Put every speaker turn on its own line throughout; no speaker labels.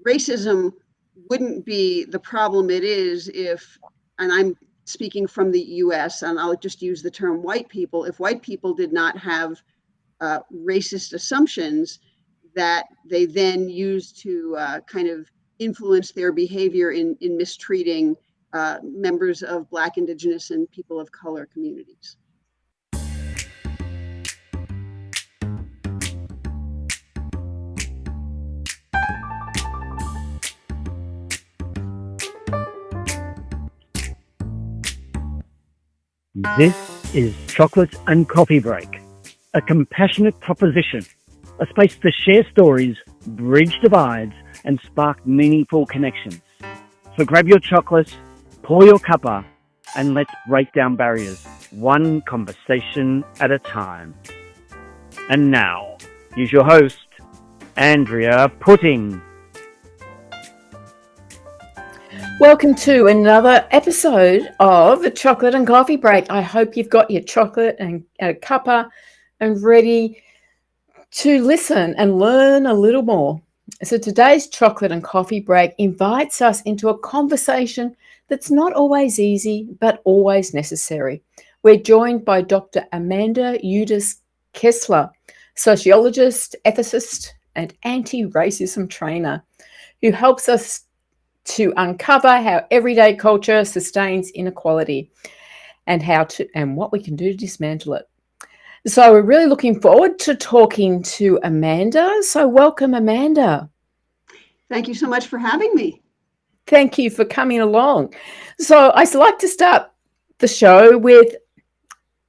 racism wouldn't be the problem it is if, and I'm speaking from the US, and I'll just use the term white people, if white people did not have racist assumptions that they then use to kind of influence their behavior in mistreating members of Black, Indigenous, and people of color communities.
This is Chocolate and Coffee Break, a compassionate proposition, a space to share stories, bridge divides, and spark meaningful connections. So grab your chocolate, pour your cuppa, and let's break down barriers, one conversation at a time. And now, here's your host, Andrea Pudding.
Welcome to another episode of the Chocolate and Coffee Break. I hope you've got your chocolate and a cuppa and ready to listen and learn a little more. So today's Chocolate and Coffee Break invites us into a conversation that's not always easy, but always necessary. We're joined by Dr. Amanda Udis-Kessler, sociologist, ethicist, and anti-racism trainer, who helps us to uncover how everyday culture sustains inequality and what we can do to dismantle it. So we're really looking forward to talking to Amanda. So welcome, Amanda.
Thank you so much for having me.
Thank you for coming along. So I like to start the show with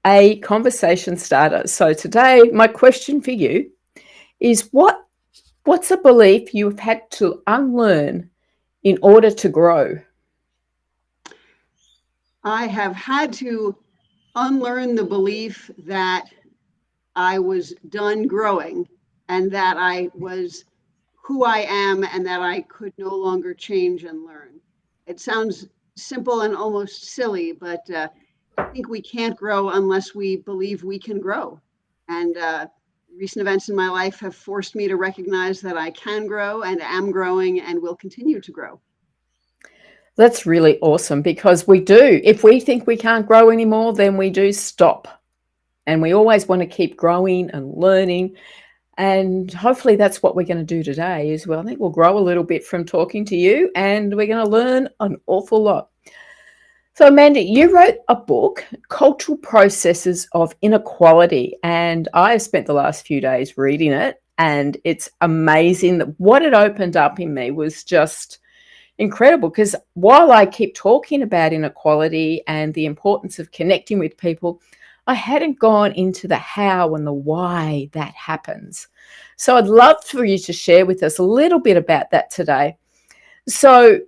a conversation starter. So today, my question for you is what's a belief you've had to unlearn in order to grow?
I have had to unlearn the belief that I was done growing and that I was who I am and that I could no longer change and learn. It sounds simple and almost silly, but I think we can't grow unless we believe we can grow. And recent events in my life have forced me to recognize that I can grow and am growing and will continue to grow.
That's really awesome, because we do. If we think we can't grow anymore, then we do stop. And we always want to keep growing and learning. And hopefully that's what we're going to do today as well. I think we'll grow a little bit from talking to you, and we're going to learn an awful lot. So Amanda, you wrote a book, Cultural Processes of Inequality, and I have spent the last few days reading it, and it's amazing that what it opened up in me was just incredible, because while I keep talking about inequality and the importance of connecting with people, I hadn't gone into the how and the why that happens. So I'd love for you to share with us a little bit about that today. So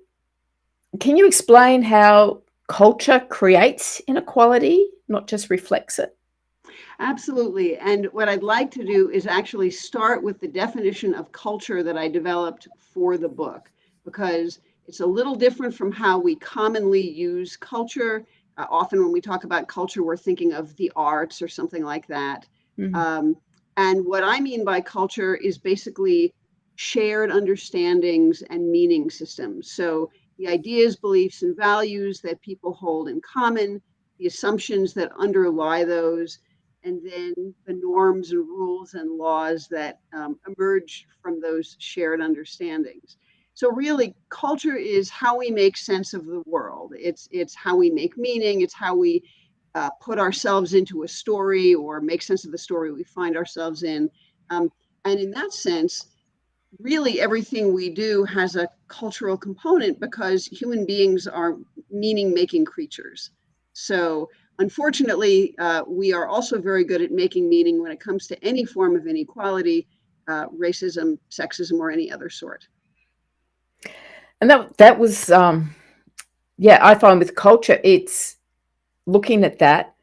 can you explain how culture creates inequality, not just reflects it?
Absolutely. And what I'd like to do is actually start with the definition of culture that I developed for the book, because it's a little different from how we commonly use culture. Often when we talk about culture, we're thinking of the arts or something like that. Mm-hmm. And what I mean by culture is basically shared understandings and meaning systems. So the ideas, beliefs, and values that people hold in common, the assumptions that underlie those, and then the norms and rules and laws that emerge from those shared understandings. So really, culture is how we make sense of the world. It's how we make meaning. It's how we put ourselves into a story or make sense of the story we find ourselves in. And in that sense, really everything we do has a cultural component, because human beings are meaning-making creatures. So unfortunately, we are also very good at making meaning when it comes to any form of inequality, racism, sexism, or any other sort.
And that was, I find with culture, it's looking at that.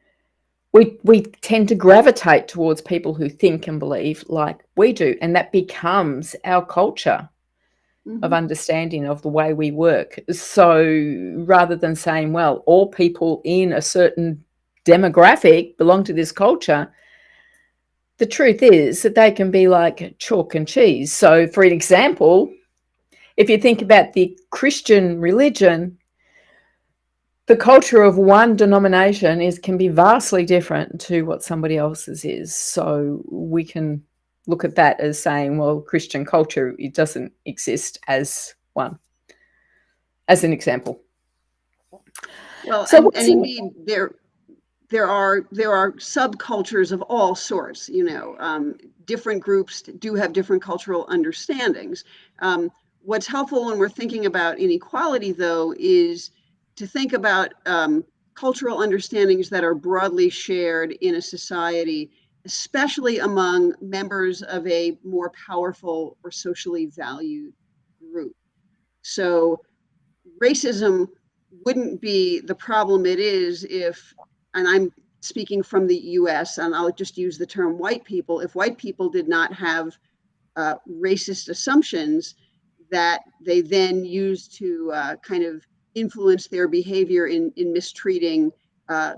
We tend to gravitate towards people who think and believe like we do, and that becomes our culture of understanding of the way we work. So rather than saying, well, all people in a certain demographic belong to this culture, the truth is that they can be like chalk and cheese. So for an example, if you think about the Christian religion, the culture of one denomination can be vastly different to what somebody else's is. So we can look at that as saying, well, Christian culture, it doesn't exist as one, as an example.
Well,
So
and indeed, there are subcultures of all sorts. Different groups do have different cultural understandings. What's helpful when we're thinking about inequality, though, is to think about cultural understandings that are broadly shared in a society, especially among members of a more powerful or socially valued group. So racism wouldn't be the problem it is if, and I'm speaking from the US, and I'll just use the term white people, if white people did not have racist assumptions that they then use to kind of influence their behavior in mistreating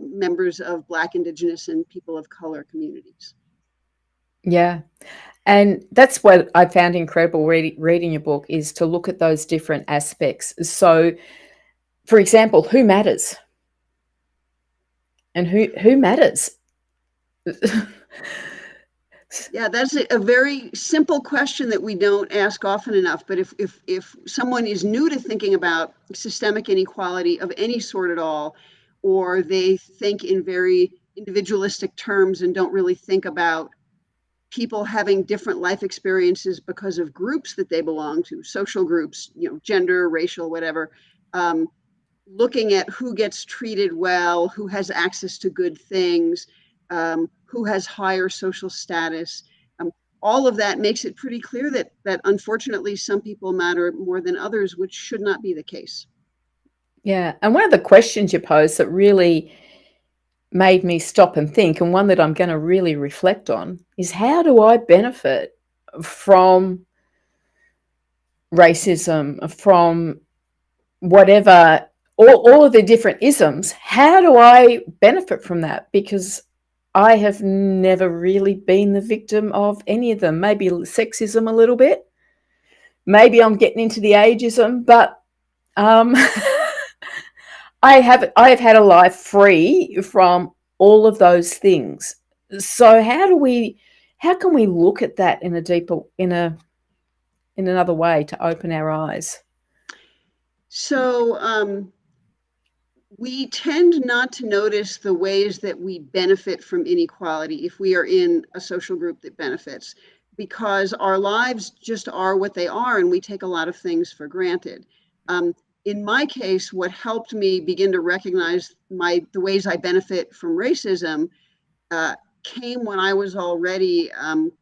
members of Black, Indigenous, and people of color communities.
yeah, and that's what I found incredible reading your book, is to look at those different aspects. So, for example, who matters? And who matters?
Yeah, that's a very simple question that we don't ask often enough. But if someone is new to thinking about systemic inequality of any sort at all, or they think in very individualistic terms and don't really think about people having different life experiences because of groups that they belong to, social groups, gender, racial, whatever, looking at who gets treated well, who has access to good things, who has higher social status. All of that makes it pretty clear that unfortunately some people matter more than others, which should not be the case.
Yeah, and one of the questions you posed that really made me stop and think, and one that I'm going to really reflect on, is how do I benefit from racism, from whatever, all of the different isms? How do I benefit from that? Because I have never really been the victim of any of them. Maybe sexism a little bit. Maybe I'm getting into the ageism, but I have had a life free from all of those things. So how can we look at that in a deeper, in another way to open our eyes?
So we tend not to notice the ways that we benefit from inequality if we are in a social group that benefits, because our lives just are what they are, and we take a lot of things for granted. In my case, what helped me begin to recognize the ways I benefit from racism came when I was already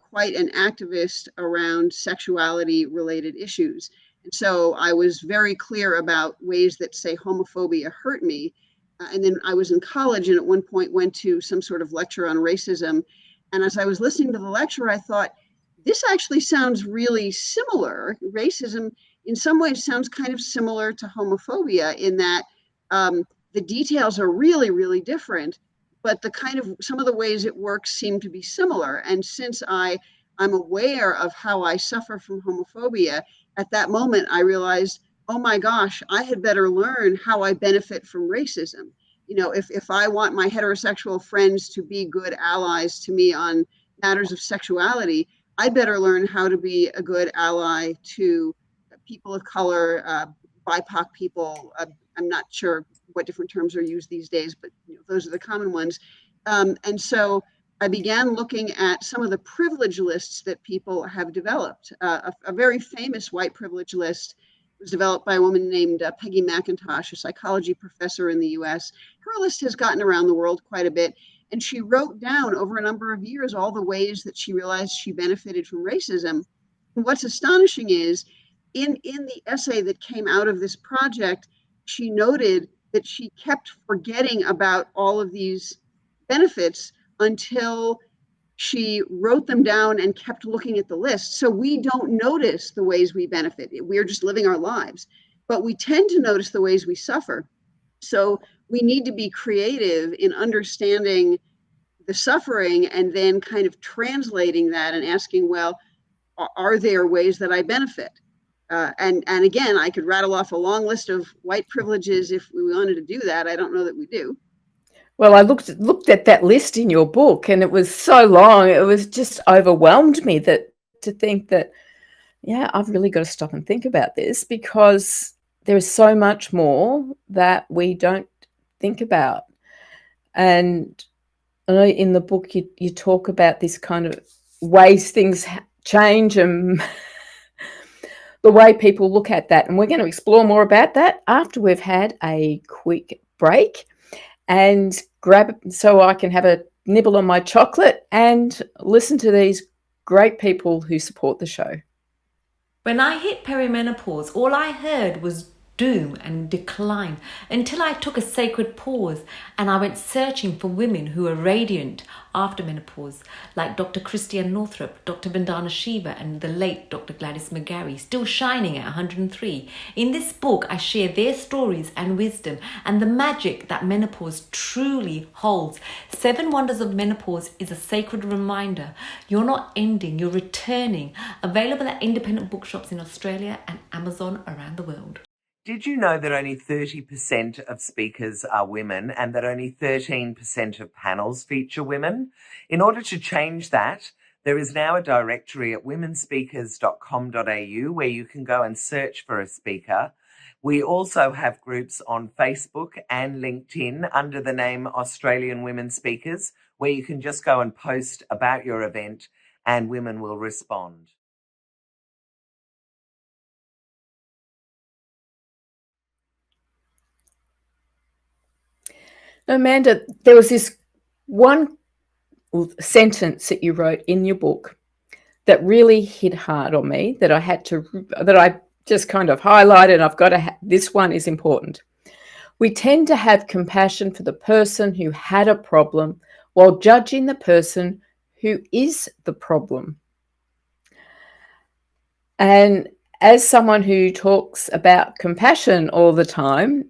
quite an activist around sexuality-related issues. And so I was very clear about ways that, say, homophobia hurt me. And then I was in college and at one point went to some sort of lecture on racism. And as I was listening to the lecture, I thought, this actually sounds really similar. Racism, in some ways, sounds kind of similar to homophobia in that the details are really, really different, but some of the ways it works seem to be similar. And since I'm aware of how I suffer from homophobia, at that moment I realized, oh my gosh, I had better learn how I benefit from racism. If I want my heterosexual friends to be good allies to me on matters of sexuality, I'd better learn how to be a good ally to people of color, BIPOC people. I'm not sure what different terms are used these days, but those are the common ones. And so I began looking at some of the privilege lists that people have developed. A very famous white privilege list was developed by a woman named Peggy McIntosh, a psychology professor in the US. Her list has gotten around the world quite a bit. And she wrote down over a number of years all the ways that she realized she benefited from racism. And what's astonishing is in the essay that came out of this project, she noted that she kept forgetting about all of these benefits until she wrote them down and kept looking at the list. So we don't notice the ways we benefit. We're just living our lives, but we tend to notice the ways we suffer. So we need to be creative in understanding the suffering and then kind of translating that and asking, well, are there ways that I benefit? And again, I could rattle off a long list of white privileges if we wanted to do that. I don't know that we do.
Well, I looked at that list in your book, and it was so long. It was just overwhelmed me that to think that, yeah, I've really got to stop and think about this, because there is so much more that we don't think about. And I know in the book you talk about this kind of ways things change and the way people look at that. And we're going to explore more about that after we've had a quick break and grab it so I can have a nibble on my chocolate and listen to these great people who support the show.
When I hit perimenopause, all I heard was doom and decline, until I took a sacred pause and I went searching for women who were radiant after menopause, like Dr. Christiane Northrup, Dr. Vandana Shiva, and the late Dr. Gladys McGarry, still shining at 103. In this book, I share their stories and wisdom and the magic that menopause truly holds. 7 Wonders of Menopause is a sacred reminder. You're not ending, you're returning. Available at independent bookshops in Australia and Amazon around the world.
Did you know that only 30% of speakers are women and that only 13% of panels feature women? In order to change that, there is now a directory at womenspeakers.com.au where you can go and search for a speaker. We also have groups on Facebook and LinkedIn under the name Australian Women Speakers, where you can just go and post about your event and women will respond.
Amanda, there was this one sentence that you wrote in your book that really hit hard on me, that I just kind of highlighted. I've got to. This one is important. We tend to have compassion for the person who had a problem while judging the person who is the problem. And as someone who talks about compassion all the time,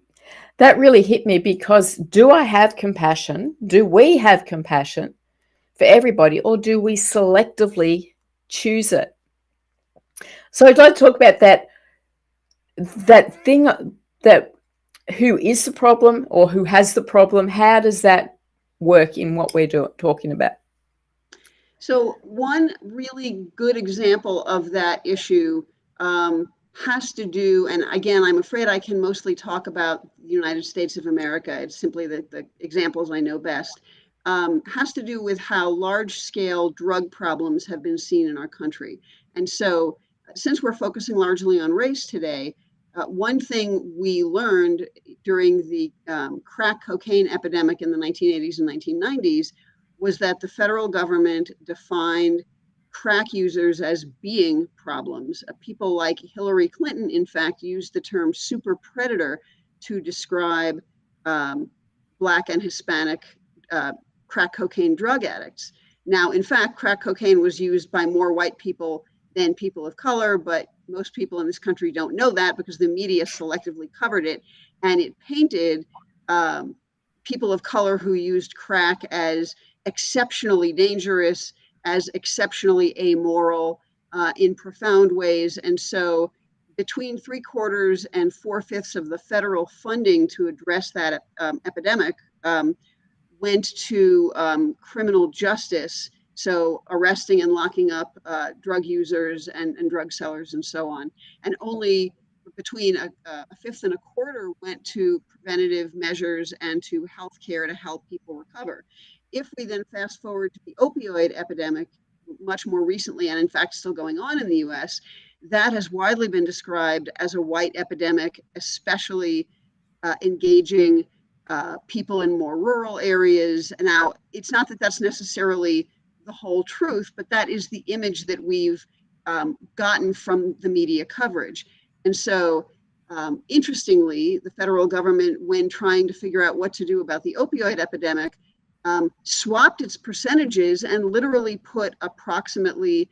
that really hit me, because do I have compassion? Do we have compassion for everybody, or do we selectively choose it? So I'd like to talk about that thing, that who is the problem or who has the problem. How does that work in what we're talking about?
So one really good example of that issue has to do, and again, I'm afraid I can mostly talk about the United States of America. It's simply the examples I know best. Has to do with how large-scale drug problems have been seen in our country. And so, since we're focusing largely on race today, one thing we learned during the crack cocaine epidemic in the 1980s and 1990s was that the federal government defined crack users as being problems. People like Hillary Clinton, in fact, used the term super predator to describe Black and Hispanic crack cocaine drug addicts. Now, in fact, crack cocaine was used by more white people than people of color, but most people in this country don't know that because the media selectively covered it, and it painted people of color who used crack as exceptionally dangerous, as exceptionally amoral in profound ways. And so between 3/4 and 4/5 of the federal funding to address that epidemic went to criminal justice, so arresting and locking up drug users and drug sellers and so on. And only between a 1/5 and a 1/4 went to preventative measures and to healthcare to help people recover. If we then fast forward to the opioid epidemic, much more recently, and in fact still going on in the US, that has widely been described as a white epidemic, especially engaging people in more rural areas. Now, it's not that that's necessarily the whole truth, but that is the image that we've gotten from the media coverage. And so, interestingly, the federal government, when trying to figure out what to do about the opioid epidemic, swapped its percentages and literally put approximately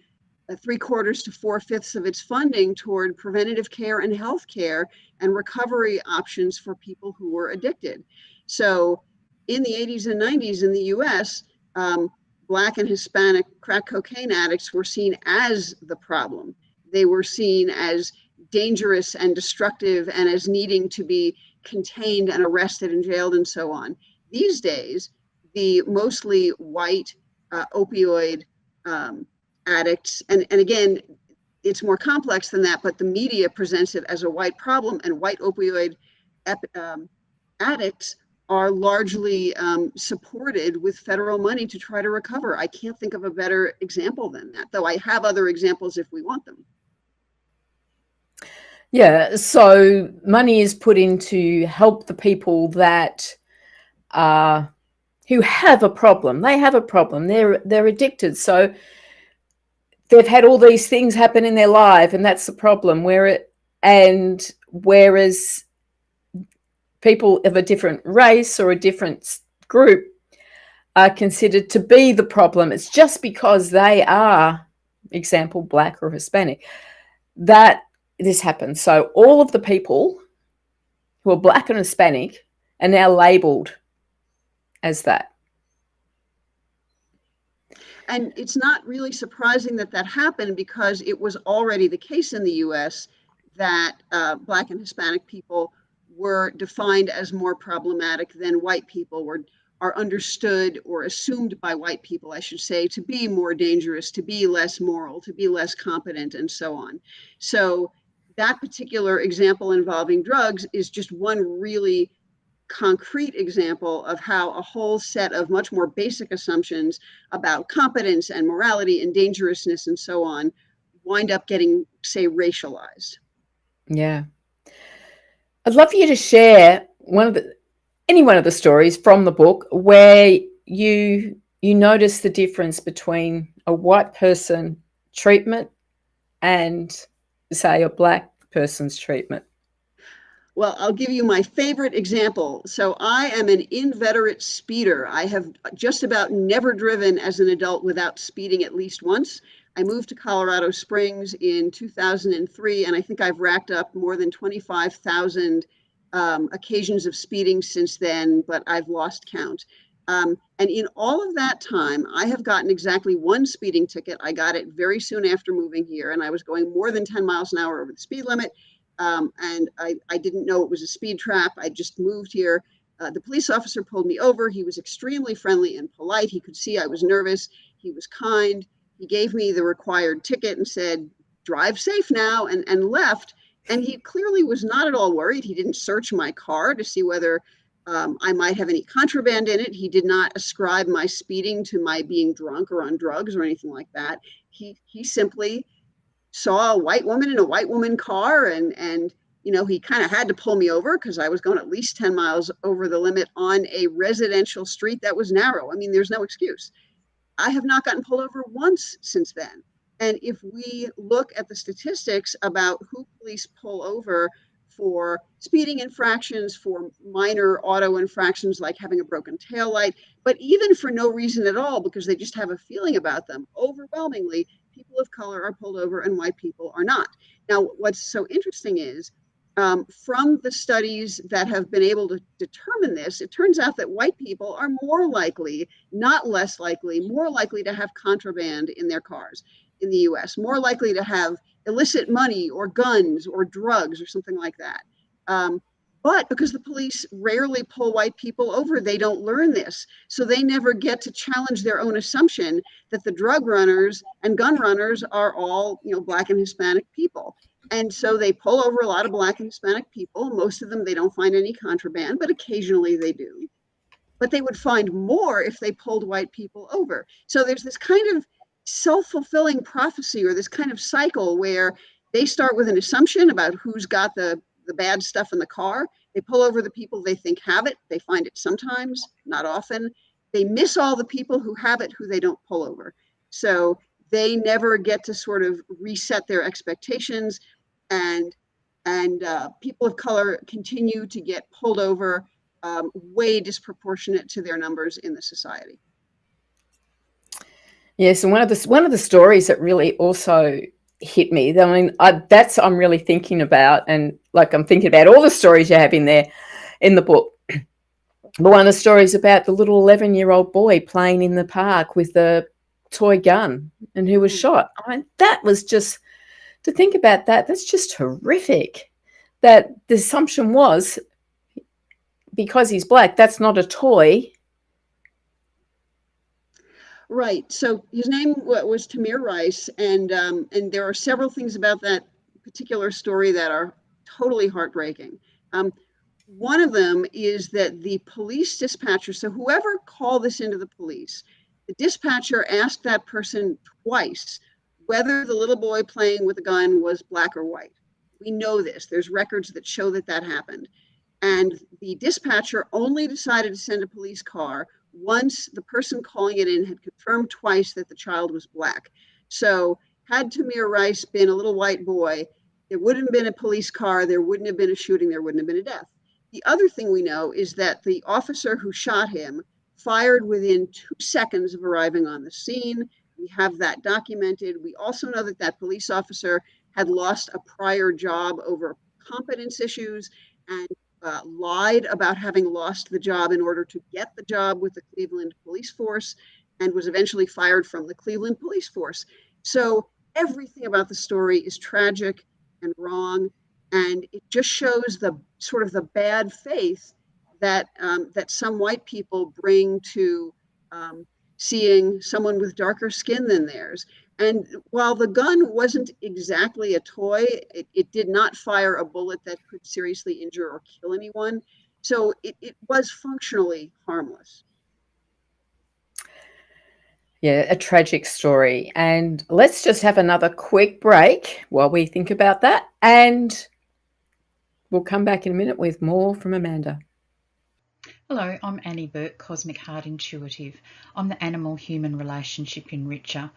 3/4 to 4/5 of its funding toward preventative care and health care and recovery options for people who were addicted. So in the 80s and 90s in the US, Black and Hispanic crack cocaine addicts were seen as the problem. They were seen as dangerous and destructive and as needing to be contained and arrested and jailed and so on. These days, the mostly white opioid addicts, and again, it's more complex than that, but the media presents it as a white problem, and white opioid addicts are largely supported with federal money to try to recover. I can't think of a better example than that, though I have other examples if we want them.
Yeah, so money is put in to help the people that who have a problem. They have a problem. They're addicted. So they've had all these things happen in their life, and that's the problem. Whereas people of a different race or a different group are considered to be the problem. It's just because they are, example, Black or Hispanic, that this happens. So all of the people who are Black and Hispanic are now labelled as that.
And it's not really surprising that that happened, because it was already the case in the US that Black and Hispanic people were defined as more problematic than white people, are understood or assumed by white people, I should say, to be more dangerous, to be less moral, to be less competent, and so on. So that particular example involving drugs is just one really concrete example of how a whole set of much more basic assumptions about competence and morality and dangerousness and so on wind up getting, say, racialized.
Yeah. I'd love for you to share any one of the stories from the book where you notice the difference between a white person treatment and, say, a Black person's treatment.
Well, I'll give you my favorite example. So I am an inveterate speeder. I have just about never driven as an adult without speeding at least once. I moved to Colorado Springs in 2003, and I think I've racked up more than 25,000 occasions of speeding since then, but I've lost count. And in all of that time, I have gotten exactly one speeding ticket. I got it very soon after moving here, and I was going more than 10 miles an hour over the speed limit. And I didn't know it was a speed trap. I just moved here. The police officer pulled me over. He was extremely friendly and polite. He could see I was nervous. He was kind. He gave me the required ticket and said, "Drive safe now," and left. And he clearly was not at all worried. He didn't search my car to see whether I might have any contraband in it. He did not ascribe my speeding to my being drunk or on drugs or anything like that. He simply saw a white woman in a white woman car, and he kind of had to pull me over because I was going at least 10 miles over the limit on a residential street that was narrow. I mean, there's no excuse. I have not gotten pulled over once since then. And if we look at the statistics about who police pull over for speeding infractions, for minor auto infractions like having a broken taillight, but even for no reason at all because they just have a feeling about them, overwhelmingly, people of color are pulled over and white people are not. Now, what's so interesting is from the studies that have been able to determine this, it turns out that white people are more likely, not less likely, more likely to have contraband in their cars in the US, more likely to have illicit money or guns or drugs or something like that. But because the police rarely pull white people over, they don't learn this. So they never get to challenge their own assumption that the drug runners and gun runners are all, Black and Hispanic people. And so they pull over a lot of Black and Hispanic people. Most of them, they don't find any contraband, but occasionally they do. But they would find more if they pulled white people over. So there's this kind of self-fulfilling prophecy, or this kind of cycle where they start with an assumption about who's got the bad stuff in the car. They pull over the people they think have it. They find it sometimes, not often. They miss all the people who have it, who they don't pull over. So they never get to sort of reset their expectations, and people of color continue to get pulled over way disproportionate to their numbers in the society.
Yes, and one of the stories that really also hit me, I mean, I'm really thinking about, and like I'm thinking about all the stories you have in there in the book. But one of the stories about the little 11-year-old boy playing in the park with a toy gun and who was shot. I mean, that was just to think about that, that's just horrific. That the assumption was because he's black, that's not a toy.
Right. So his name was Tamir Rice, and there are several things about that particular story that are totally heartbreaking. One of them is that the police dispatcher, so whoever called this into the police, the dispatcher asked that person twice whether the little boy playing with a gun was black or white. We know this. There's records that show that that happened. And the dispatcher only decided to send a police car once the person calling it in had confirmed twice that the child was black. So had Tamir Rice been a little white boy, there wouldn't have been a police car, there wouldn't have been a shooting, there wouldn't have been a death. The other thing we know is that the officer who shot him fired within 2 seconds of arriving on the scene. We have that documented. We also know that that police officer had lost a prior job over competence issues and lied about having lost the job in order to get the job with the Cleveland police force, and was eventually fired from the Cleveland police force. So everything about the story is tragic and wrong, and it just shows the sort of the bad faith that that some white people bring to seeing someone with darker skin than theirs. And while the gun wasn't exactly a toy, it did not fire a bullet that could seriously injure or kill anyone. So it was functionally harmless.
Yeah, a tragic story. And let's just have another quick break while we think about that. And we'll come back in a minute with more from Amanda.
Hello, I'm Annie Burke, Cosmic Heart Intuitive. I'm the animal-human relationship enricher.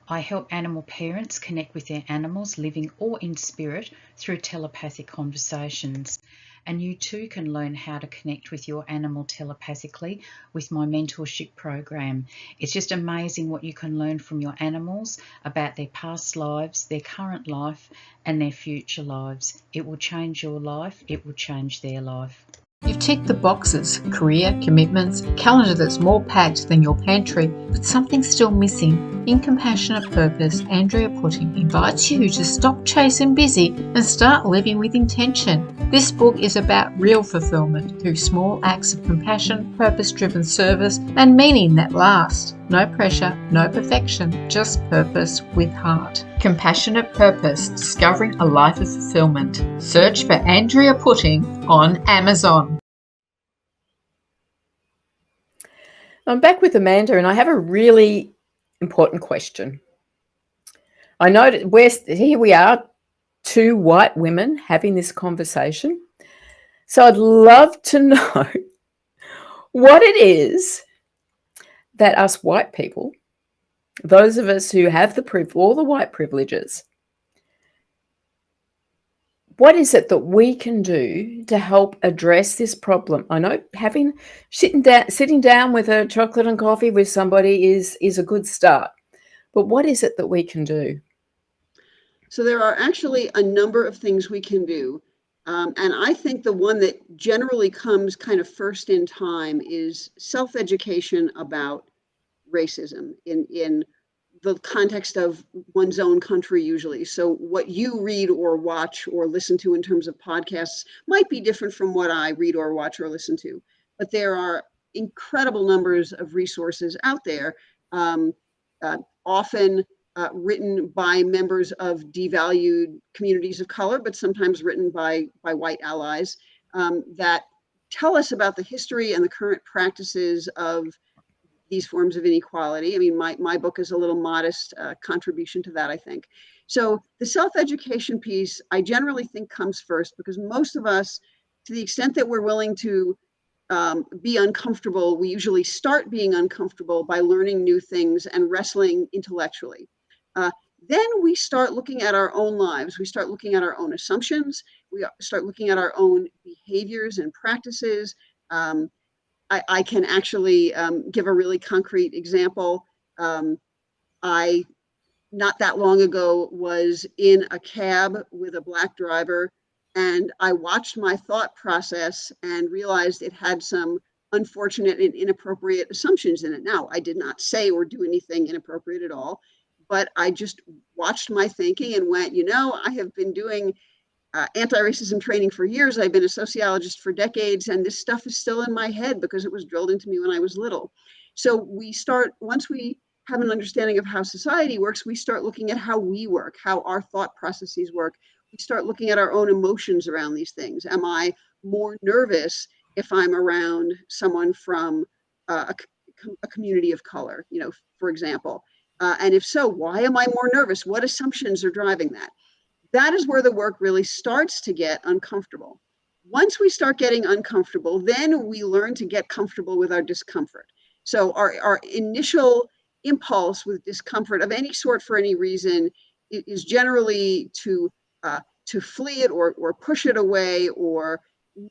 I help animal parents connect with their animals, living or in spirit, through telepathic conversations. And you too can learn how to connect with your animal telepathically with my mentorship program. It's just amazing what you can learn from your animals about their past lives, their current life, and their future lives. It will change your life, it will change their life.
You've ticked the boxes: career, commitments, calendar that's more packed than your pantry, but something's still missing. In Compassionate Purpose, Andrea Putting invites you to stop chasing busy and start living with intention. This book is about real fulfillment through small acts of compassion, purpose-driven service, and meaning that last. No pressure, no perfection, just purpose with heart. Compassionate Purpose, Discovering a Life of Fulfillment. Search for Andrea Putting on Amazon.
I'm back with Amanda, and I have a really important question. I know that here we are, two white women having this conversation. So I'd love to know what it is that us white people, those of us who have all the white privileges, what is it that we can do to help address this problem? I know sitting down with a chocolate and coffee with somebody is a good start, but what is it that we can do?
So there are actually a number of things we can do. And I think the one that generally comes kind of first in time is self-education about racism in the context of one's own country usually. So what you read or watch or listen to in terms of podcasts might be different from what I read or watch or listen to. But there are incredible numbers of resources out there, often written by members of devalued communities of color, but sometimes written by white allies, that tell us about the history and the current practices of these forms of inequality. I mean, my book is a little modest contribution to that, I think. So the self-education piece, I generally think comes first, because most of us, to the extent that we're willing to be uncomfortable, we usually start being uncomfortable by learning new things and wrestling intellectually. Then we start looking at our own lives. We start looking at our own assumptions. We start looking at our own behaviors and practices. I can actually give a really concrete example. I, not that long ago, was in a cab with a Black driver, and I watched my thought process and realized it had some unfortunate and inappropriate assumptions in it. Now, I did not say or do anything inappropriate at all, but I just watched my thinking and went, I have been doing anti-racism training for years. I've been a sociologist for decades, and this stuff is still in my head because it was drilled into me when I was little. So once we have an understanding of how society works, we start looking at how we work, how our thought processes work. We start looking at our own emotions around these things. Am I more nervous if I'm around someone from a community of color, for example? And if so, why am I more nervous? What assumptions are driving that? That is where the work really starts to get uncomfortable. Once we start getting uncomfortable, then we learn to get comfortable with our discomfort. So our initial impulse with discomfort of any sort for any reason is generally to flee it or push it away or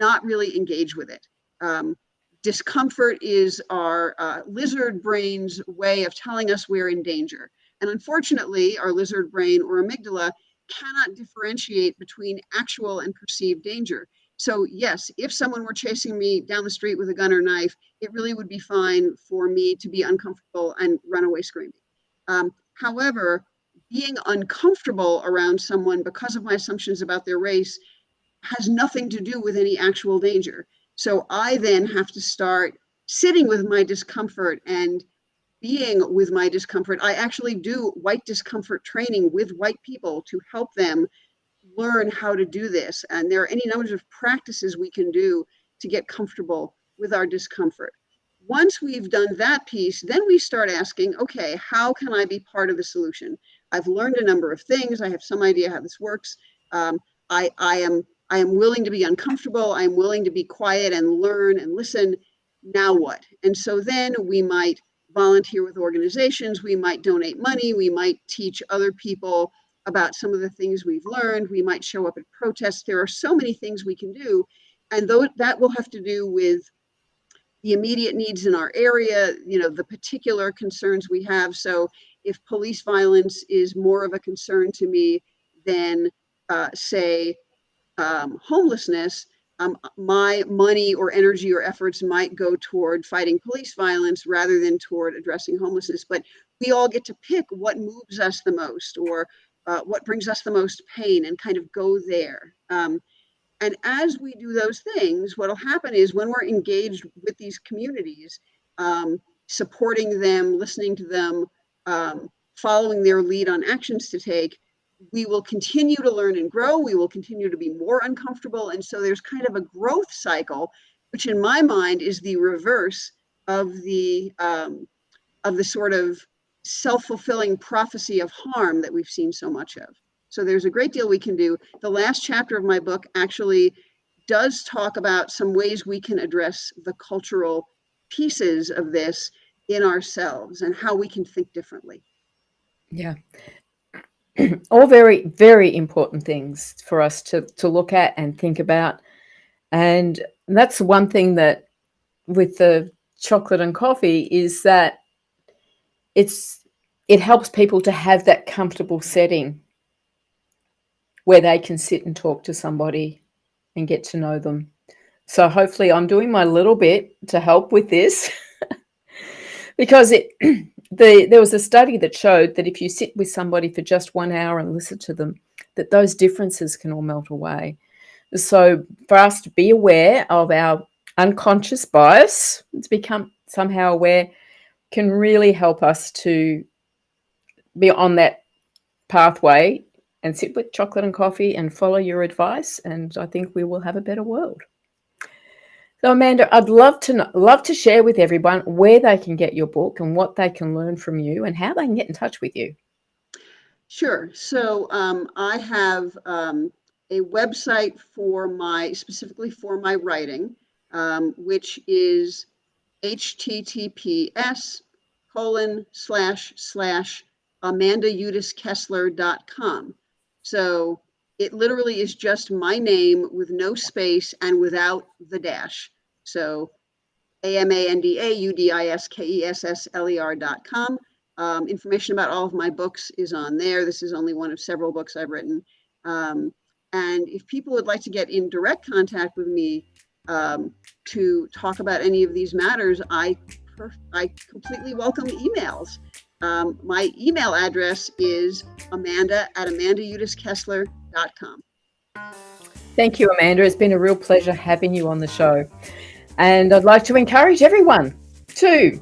not really engage with it. Discomfort is our lizard brain's way of telling us we're in danger. And unfortunately, our lizard brain or amygdala cannot differentiate between actual and perceived danger. So yes, if someone were chasing me down the street with a gun or knife, it really would be fine for me to be uncomfortable and run away screaming. However, being uncomfortable around someone because of my assumptions about their race has nothing to do with any actual danger. So I then have to start sitting with my discomfort and being with my discomfort. I actually do white discomfort training with white people to help them learn how to do this. And there are any numbers of practices we can do to get comfortable with our discomfort. Once we've done that piece, then we start asking, okay, how can I be part of the solution? I've learned a number of things. I have some idea how this works. I am willing to be uncomfortable. I'm willing to be quiet and learn and listen. Now what? And so then we might volunteer with organizations, we might donate money, we might teach other people about some of the things we've learned, we might show up at protests. There are so many things we can do, and that will have to do with the immediate needs in our area, the particular concerns we have. So if police violence is more of a concern to me than, say, homelessness, my money or energy or efforts might go toward fighting police violence rather than toward addressing homelessness. But we all get to pick what moves us the most or what brings us the most pain and kind of go there. And as we do those things, what will happen is when we're engaged with these communities, supporting them, listening to them, following their lead on actions to take, we will continue to learn and grow. We will continue to be more uncomfortable. And so there's kind of a growth cycle, which in my mind is the reverse of the sort of self-fulfilling prophecy of harm that we've seen so much of. So there's a great deal we can do. The last chapter of my book actually does talk about some ways we can address the cultural pieces of this in ourselves and how we can think differently.
Yeah. All very, very important things for us to look at and think about. And that's one thing that with the chocolate and coffee is that it helps people to have that comfortable setting where they can sit and talk to somebody and get to know them. So hopefully I'm doing my little bit to help with this because there was a study that showed that if you sit with somebody for just 1 hour and listen to them, that those differences can all melt away. So for us to be aware of our unconscious bias, to become somehow aware, can really help us to be on that pathway and sit with chocolate and coffee and follow your advice. And I think we will have a better world. So Amanda, I'd love to share with everyone where they can get your book and what they can learn from you and how they can get in touch with you.
Sure. So I have a website specifically for my writing, which is https://AmandaUdis-Kessler.com. So it literally is just my name with no space and without the dash. So AmandaUdis-Kessler.com. Information about all of my books is on there. This is only one of several books I've written. And if people would like to get in direct contact with me to talk about any of these matters, I completely welcome emails. My email address is amanda@amandaudiskessler.com.
Thank you, Amanda. It's been a real pleasure having you on the show. And I'd like to encourage everyone to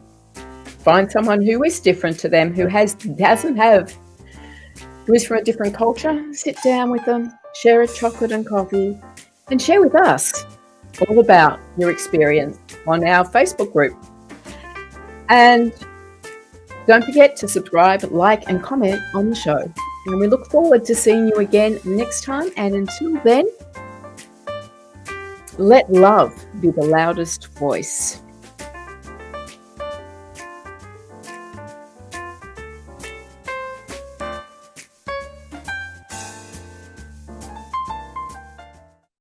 find someone who is different to them, who is from a different culture. Sit down with them, share a chocolate and coffee, and share with us all about your experience on our Facebook group. And don't forget to subscribe, like, and comment on the show. And we look forward to seeing you again next time. And until then, let love be the loudest voice.